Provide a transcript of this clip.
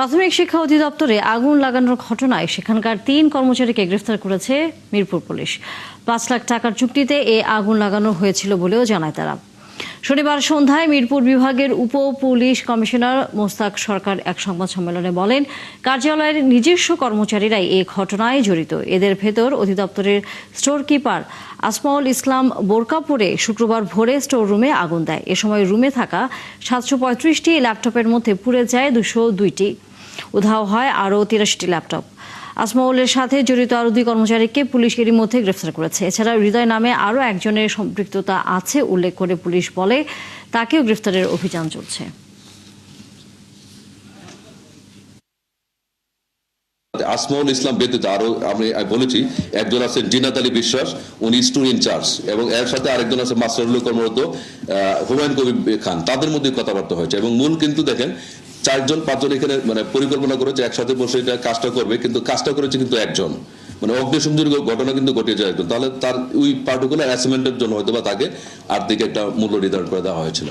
প্রাথমিক শিক্ষা অধিদপ্তরে আগুন লাগানোর ঘটনায় সেখানকার 3 কর্মচারীকে গ্রেফতার করেছে মিরপুর পুলিশ। 5 লাখ টাকার চুক্তিতে এই আগুন লাগানো হয়েছিল বলেও জানায় তারা। শনিবার সন্ধ্যায় মিরপুর বিভাগের উপ পুলিশ কমিশনার মোস্তাক সরকার এক সংবাদ সম্মেলনে বলেন, কার্যালয়ের নিজস্ব কর্মচারীরাই এই ঘটনায় জড়িত। এদের ভেতর অধিদপ্তরের স্টোর কিপার আসমাউল ইসলাম বোরকা পরে শুক্রবার ভোরে স্টোর রুমে আগুন দেয়। এ সময় রুমে থাকা 735টি ল্যাপটপের মধ্যে পুড়ে যায় 202টি। উধাও হয় আরও 83টি ল্যাপটপ। আসমাউলের সাথে জড়িত আরও 2 কর্মচারীকে পুলিশ এরই মধ্যে গ্রেফতার করেছে। এছাড়া হৃদয় নামে আরও একজনের সম্পৃক্ততা আছে উল্লেখ করে পুলিশ বলে, তাকেও গ্রেফতারের অভিযান চলছে। আসমাউল ইসলাম ব্যতীত আরো আমি বলেছি একজন আছেন জিনাত আলী বিশ্বাস, উনি স্টোর ইনচার্জ, এবং এর সাথে আরেকজন আছে মাস্টারুল কর্মরত হুমায়ুন কবির খান। তাদের মধ্যে কথাবার্তা হয়েছে এবং মূল কিন্তু দেখেন 4-5 এখানে মানে পরিকল্পনা করেছে একসাথে বসে এটা কাজটা করবে, কিন্তু কাজটা করেছে কিন্তু একজন, মানে অগ্নিসংযোগের ঘটনা কিন্তু ঘটে যায়। তাহলে তার ওই পার্টিকুলার অ্যাসাইনমেন্টের জন্য হয়তো বা তাকে আর্থিক একটা মূল্য নির্ধারণ করে দেওয়া হয়েছিল।